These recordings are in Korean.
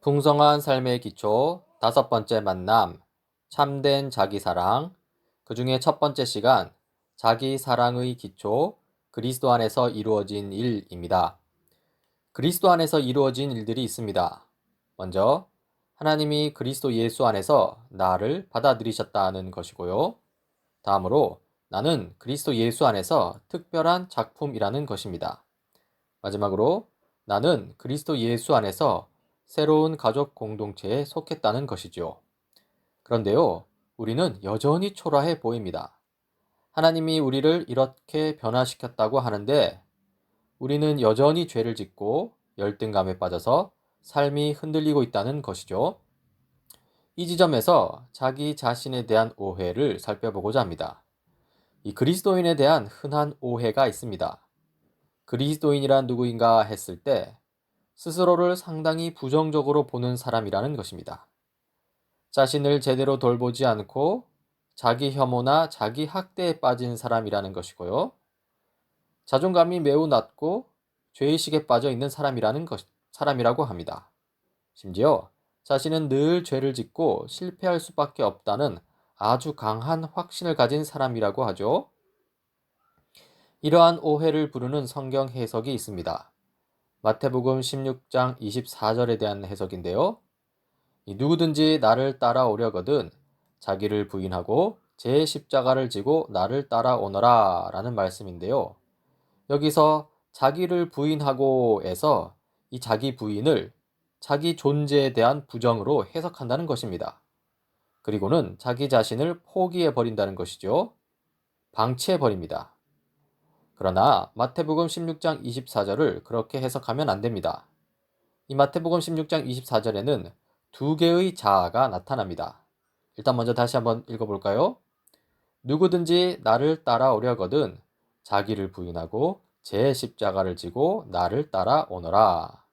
풍성한 삶의 기초 다섯 번째 만남, 참된 자기사랑. 그 중에 첫 번째 시간, 자기사랑의 기초, 그리스도 안에서 이루어진 일입니다. 그리스도 안에서 이루어진 일들이 있습니다. 먼저, 하나님이 그리스도 예수 안에서 나를 받아들이셨다는 것이고요. 다음으로, 나는 그리스도 예수 안에서 특별한 작품이라는 것입니다. 마지막으로 나는 그리스도 예수 안에서 새로운 가족 공동체에 속했다는 것이죠. 그런데요, 우리는 여전히 초라해 보입니다. 하나님이 우리를 이렇게 변화시켰다고 하는데 우리는 여전히 죄를 짓고 열등감에 빠져서 삶이 흔들리고 있다는 것이죠. 이 지점에서 자기 자신에 대한 오해를 살펴보고자 합니다. 이 그리스도인에 대한 흔한 오해가 있습니다. 그리스도인이란 누구인가 했을 때 스스로를 상당히 부정적으로 보는 사람이라는 것입니다. 자신을 제대로 돌보지 않고 자기 혐오나 자기 학대에 빠진 사람이라는 것이고요. 자존감이 매우 낮고 죄의식에 빠져 있는 사람이라고 합니다. 심지어 자신은 늘 죄를 짓고 실패할 수밖에 없다는 아주 강한 확신을 가진 사람이라고 하죠. 이러한 오해를 부르는 성경 해석이 있습니다. 마태복음 16장 24절에 대한 해석인데요. 누구든지 나를 따라오려거든 자기를 부인하고 제 십자가를 지고 나를 따라오너라 라는 말씀인데요. 여기서 자기를 부인하고에서 이 자기 부인을 자기 존재에 대한 부정으로 해석한다는 것입니다. 그리고는 자기 자신을 포기해 버린다는 것이죠. 방치해 버립니다. 그러나 마태복음 16장 24절을 그렇게 해석하면 안 됩니다. 이 마태복음 16장 24절에는 두 개의 자아가 나타납니다. 일단 먼저 다시 한번 읽어볼까요? 누구든지 나를 따라오려거든 자기를 부인하고 제 십자가를 지고 나를 따라오너라.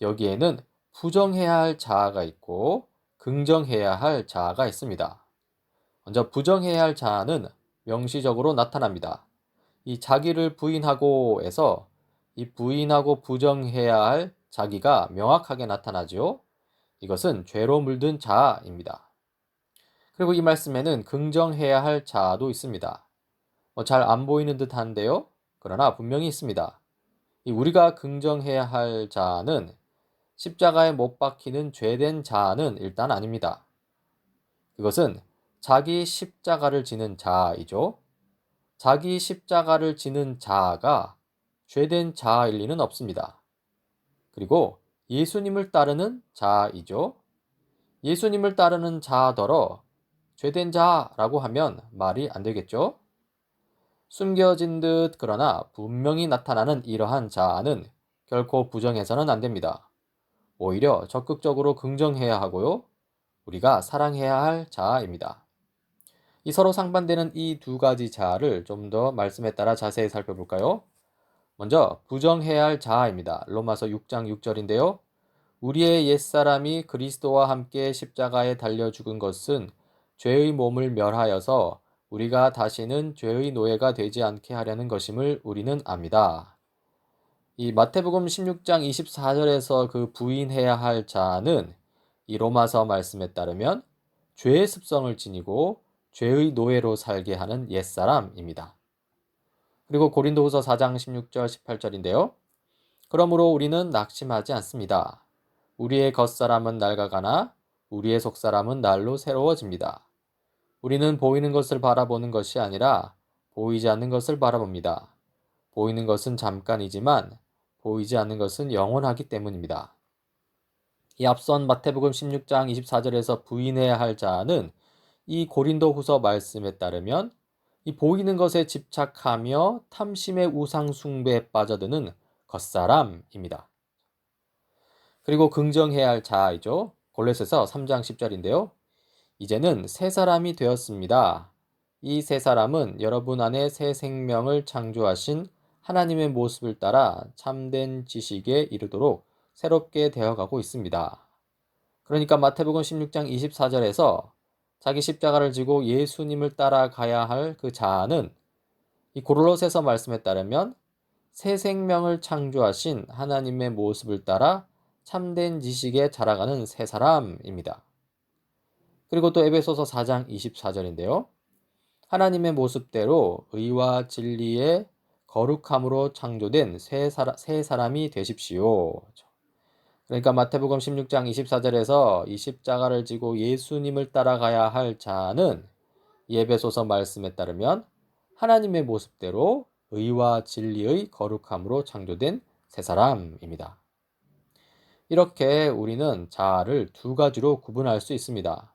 여기에는 부정해야 할 자아가 있고 긍정해야 할 자아가 있습니다. 먼저 부정해야 할 자아는 명시적으로 나타납니다. 이 자기를 부인하고에서 이 부인하고 부정해야 할 자기가 명확하게 나타나죠. 이것은 죄로 물든 자아입니다. 그리고 이 말씀에는 긍정해야 할 자아도 있습니다. 잘 안 보이는 듯 한데요. 그러나 분명히 있습니다. 우리가 긍정해야 할 자아는 십자가에 못 박히는 죄된 자아는 일단 아닙니다. 그것은 자기 십자가를 지는 자아이죠. 자기 십자가를 지는 자아가 죄된 자아일 리는 없습니다. 그리고 예수님을 따르는 자아이죠. 예수님을 따르는 자아더러 죄된 자라고 하면 말이 안 되겠죠? 숨겨진 듯 그러나 분명히 나타나는 이러한 자아는 결코 부정해서는 안 됩니다. 오히려 적극적으로 긍정해야 하고요. 우리가 사랑해야 할 자아입니다. 이 서로 상반되는 이 두 가지 자아를 좀 더 말씀에 따라 자세히 살펴볼까요? 먼저 부정해야 할 자아입니다. 로마서 6장 6절인데요. 우리의 옛사람이 그리스도와 함께 십자가에 달려 죽은 것은 죄의 몸을 멸하여서 우리가 다시는 죄의 노예가 되지 않게 하려는 것임을 우리는 압니다. 이 마태복음 16장 24절에서 그 부인해야 할 자는 이 로마서 말씀에 따르면 죄의 습성을 지니고 죄의 노예로 살게 하는 옛사람입니다. 그리고 고린도후서 4장 16절 18절인데요. 그러므로 우리는 낙심하지 않습니다. 우리의 겉사람은 낡아가나 우리의 속사람은 날로 새로워집니다. 우리는 보이는 것을 바라보는 것이 아니라 보이지 않는 것을 바라봅니다. 보이는 것은 잠깐이지만 보이지 않는 것은 영원하기 때문입니다. 이 앞선 마태복음 16장 24절에서 부인해야 할 자는 이 고린도후서 말씀에 따르면 이 보이는 것에 집착하며 탐심의 우상 숭배에 빠져드는 겉사람입니다. 그리고 긍정해야 할 자아이죠. 골로새서 3장 10절인데요. 이제는 새 사람이 되었습니다. 이 새 사람은 여러분 안에 새 생명을 창조하신 하나님의 모습을 따라 참된 지식에 이르도록 새롭게 되어가고 있습니다. 그러니까 마태복음 16장 24절에서 자기 십자가를 지고 예수님을 따라가야 할 그 자아는 이 고로로새서 말씀에 따르면 새 생명을 창조하신 하나님의 모습을 따라 참된 지식에 자라가는 새 사람입니다. 그리고 또 에베소서 4장 24절인데요. 하나님의 모습대로 의와 진리의 거룩함으로 창조된 새 사람이 되십시오. 그러니까 마태복음 16장 24절에서 이 십자가를 지고 예수님을 따라가야 할 자는 이 에베소서 말씀에 따르면 하나님의 모습대로 의와 진리의 거룩함으로 창조된 새 사람입니다. 이렇게 우리는 자아를 두 가지로 구분할 수 있습니다.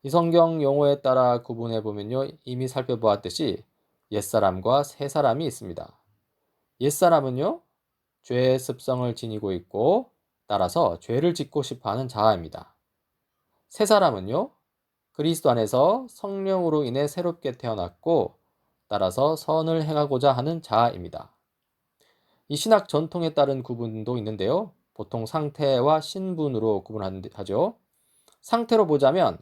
이 성경 용어에 따라 구분해 보면요, 이미 살펴보았듯이 옛사람과 새사람이 있습니다. 옛사람은요, 죄의 습성을 지니고 있고 따라서 죄를 짓고 싶어하는 자아입니다. 새사람은요, 그리스도 안에서 성령으로 인해 새롭게 태어났고 따라서 선을 행하고자 하는 자아입니다. 이 신학 전통에 따른 구분도 있는데요. 보통 상태와 신분으로 구분하죠. 상태로 보자면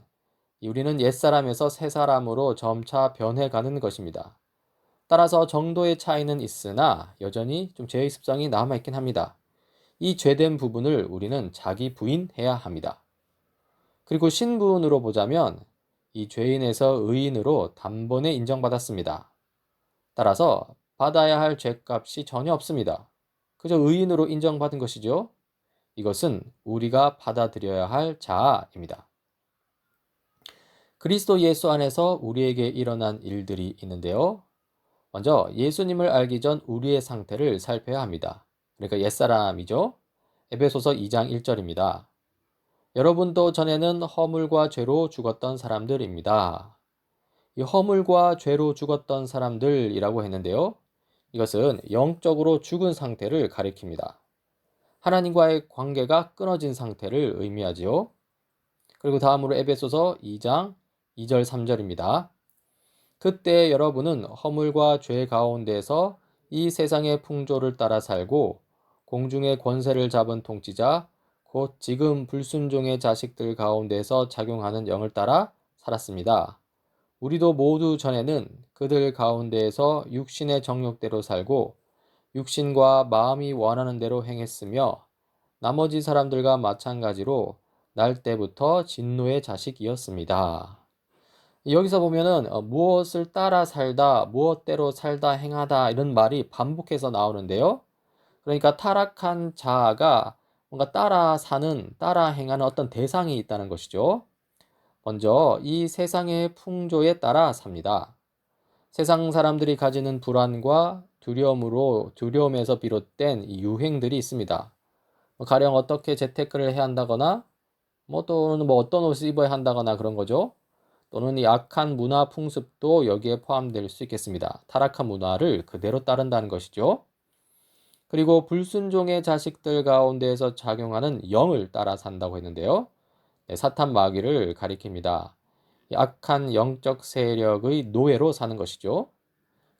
우리는 옛사람에서 새사람으로 점차 변해가는 것입니다. 따라서 정도의 차이는 있으나 여전히 좀 죄의 습성이 남아있긴 합니다. 이 죄된 부분을 우리는 자기 부인해야 합니다. 그리고 신분으로 보자면 이 죄인에서 의인으로 단번에 인정받았습니다. 따라서 받아야 할 죄값이 전혀 없습니다. 그저 의인으로 인정받은 것이죠. 이것은 우리가 받아들여야 할 자아입니다. 그리스도 예수 안에서 우리에게 일어난 일들이 있는데요. 먼저 예수님을 알기 전 우리의 상태를 살펴야 합니다. 그러니까 옛사람이죠. 에베소서 2장 1절입니다. 여러분도 전에는 허물과 죄로 죽었던 사람들입니다. 이 허물과 죄로 죽었던 사람들이라고 했는데요. 이것은 영적으로 죽은 상태를 가리킵니다. 하나님과의 관계가 끊어진 상태를 의미하지요. 그리고 다음으로 에베소서 2장 2절 3절입니다. 그때 여러분은 허물과 죄 가운데서 이 세상의 풍조를 따라 살고 공중의 권세를 잡은 통치자 곧 지금 불순종의 자식들 가운데서 작용하는 영을 따라 살았습니다. 우리도 모두 전에는 그들 가운데에서 육신의 정욕대로 살고 육신과 마음이 원하는 대로 행했으며 나머지 사람들과 마찬가지로 날 때부터 진노의 자식이었습니다. 여기서 보면은 무엇을 따라 살다, 무엇대로 살다 행하다 이런 말이 반복해서 나오는데요. 그러니까 타락한 자아가 뭔가 따라 사는, 따라 행하는 어떤 대상이 있다는 것이죠. 먼저 이 세상의 풍조에 따라 삽니다. 세상 사람들이 가지는 불안과 두려움에서 비롯된 이 유행들이 있습니다. 가령 어떻게 재테크를 해야 한다거나, 또는 어떤 옷을 입어야 한다거나 그런 거죠. 또는 약한 문화 풍습도 여기에 포함될 수 있겠습니다. 타락한 문화를 그대로 따른다는 것이죠. 그리고 불순종의 자식들 가운데에서 작용하는 영을 따라 산다고 했는데요. 사탄 마귀를 가리킵니다. 악한 영적 세력의 노예로 사는 것이죠.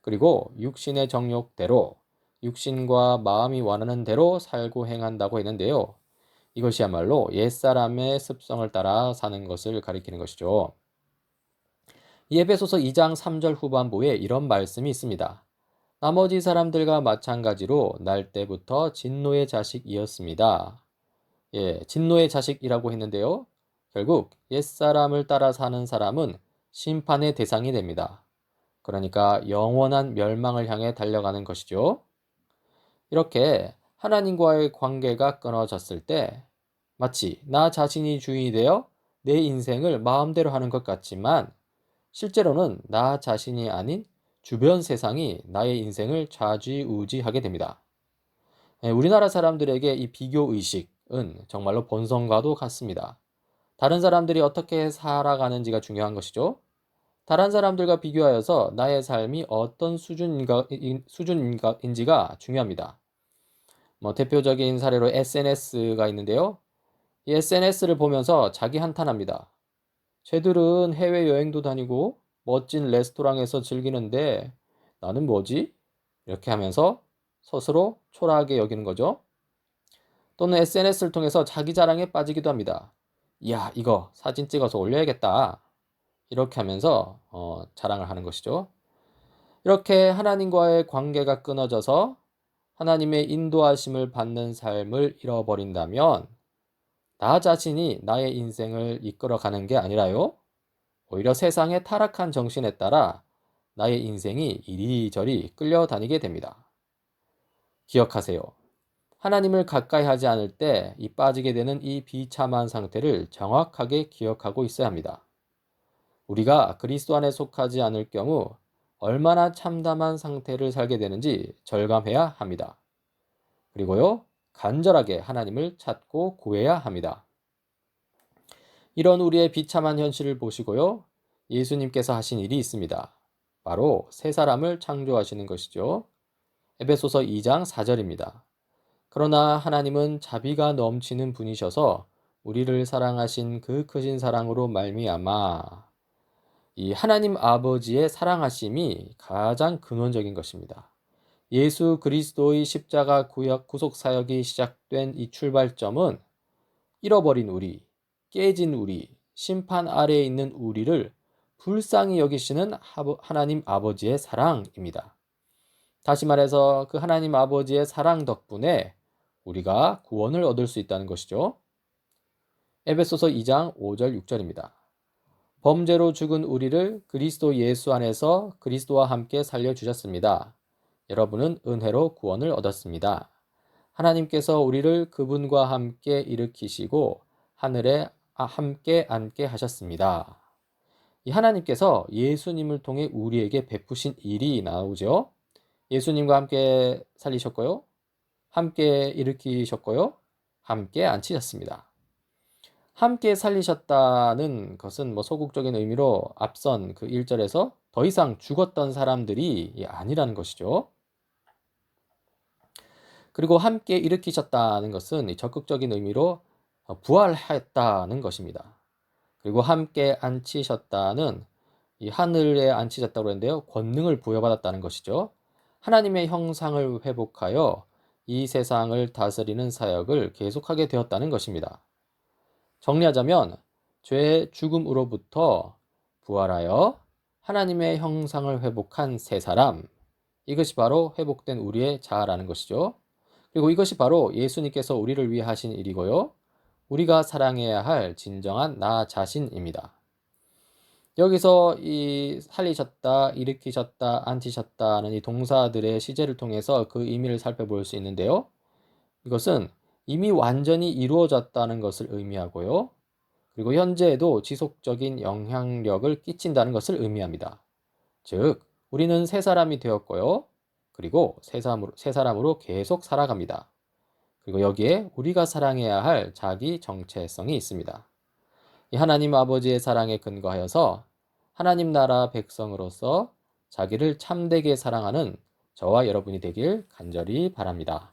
그리고 육신의 정욕대로 육신과 마음이 원하는 대로 살고 행한다고 했는데요. 이것이야말로 옛사람의 습성을 따라 사는 것을 가리키는 것이죠. 이 에베소서 2장 3절 후반부에 이런 말씀이 있습니다. 나머지 사람들과 마찬가지로 날 때부터 진노의 자식이었습니다. 진노의 자식이라고 했는데요. 결국 옛사람을 따라 사는 사람은 심판의 대상이 됩니다. 그러니까 영원한 멸망을 향해 달려가는 것이죠. 이렇게 하나님과의 관계가 끊어졌을 때 마치 나 자신이 주인이 되어 내 인생을 마음대로 하는 것 같지만 실제로는 나 자신이 아닌 주변 세상이 나의 인생을 좌지우지하게 됩니다. 우리나라 사람들에게 이 비교 의식은 정말로 본성과도 같습니다. 다른 사람들이 어떻게 살아가는지가 중요한 것이죠. 다른 사람들과 비교하여서 나의 삶이 어떤 수준인지가 중요합니다. 대표적인 사례로 SNS가 있는데요. 이 SNS를 보면서 자기 한탄합니다. 쟤들은 해외여행도 다니고 멋진 레스토랑에서 즐기는데 나는 뭐지? 이렇게 하면서 스스로 초라하게 여기는 거죠. 또는 SNS를 통해서 자기 자랑에 빠지기도 합니다. 이야, 이거 사진 찍어서 올려야겠다. 이렇게 하면서 자랑을 하는 것이죠. 이렇게 하나님과의 관계가 끊어져서 하나님의 인도하심을 받는 삶을 잃어버린다면 나 자신이 나의 인생을 이끌어가는 게 아니라요. 오히려 세상의 타락한 정신에 따라 나의 인생이 이리저리 끌려다니게 됩니다. 기억하세요. 하나님을 가까이 하지 않을 때 이 빠지게 되는 이 비참한 상태를 정확하게 기억하고 있어야 합니다. 우리가 그리스도 안에 속하지 않을 경우 얼마나 참담한 상태를 살게 되는지 절감해야 합니다. 그리고요, 간절하게 하나님을 찾고 구해야 합니다. 이런 우리의 비참한 현실을 보시고요, 예수님께서 하신 일이 있습니다. 바로 새 사람을 창조하시는 것이죠. 에베소서 2장 4절입니다. 그러나 하나님은 자비가 넘치는 분이셔서 우리를 사랑하신 그 크신 사랑으로 말미암아 이 하나님 아버지의 사랑하심이 가장 근원적인 것입니다. 예수 그리스도의 십자가 구속 사역이 시작된 이 출발점은 잃어버린 우리, 깨진 우리, 심판 아래에 있는 우리를 불쌍히 여기시는 하나님 아버지의 사랑입니다. 다시 말해서 그 하나님 아버지의 사랑 덕분에 우리가 구원을 얻을 수 있다는 것이죠. 에베소서 2장 5절 6절입니다. 범죄로 죽은 우리를 그리스도 예수 안에서 그리스도와 함께 살려주셨습니다. 여러분은 은혜로 구원을 얻었습니다. 하나님께서 우리를 그분과 함께 일으키시고 하늘에 함께 앉게 하셨습니다. 이 하나님께서 예수님을 통해 우리에게 베푸신 일이 나오죠. 예수님과 함께 살리셨고요. 함께 일으키셨고요. 함께 앉히셨습니다. 함께 살리셨다는 것은 소극적인 의미로 앞선 그 1절에서 더 이상 죽었던 사람들이 아니라는 것이죠. 그리고 함께 일으키셨다는 것은 적극적인 의미로 부활했다는 것입니다. 그리고 함께 앉히셨다는 이 하늘에 앉히셨다고 했는데요. 권능을 부여받았다는 것이죠. 하나님의 형상을 회복하여 이 세상을 다스리는 사역을 계속하게 되었다는 것입니다. 정리하자면 죄의 죽음으로부터 부활하여 하나님의 형상을 회복한 새 사람, 이것이 바로 회복된 우리의 자아라는 것이죠. 그리고 이것이 바로 예수님께서 우리를 위해 하신 일이고요. 우리가 사랑해야 할 진정한 나 자신입니다. 여기서 이 살리셨다, 일으키셨다, 앉히셨다는 이 동사들의 시제를 통해서 그 의미를 살펴볼 수 있는데요. 이것은 이미 완전히 이루어졌다는 것을 의미하고요. 그리고 현재에도 지속적인 영향력을 끼친다는 것을 의미합니다. 즉, 우리는 새 사람이 되었고요. 그리고 새 사람으로 계속 살아갑니다. 그리고 여기에 우리가 사랑해야 할 자기 정체성이 있습니다. 이 하나님 아버지의 사랑에 근거하여서 하나님 나라 백성으로서 자기를 참되게 사랑하는 저와 여러분이 되길 간절히 바랍니다.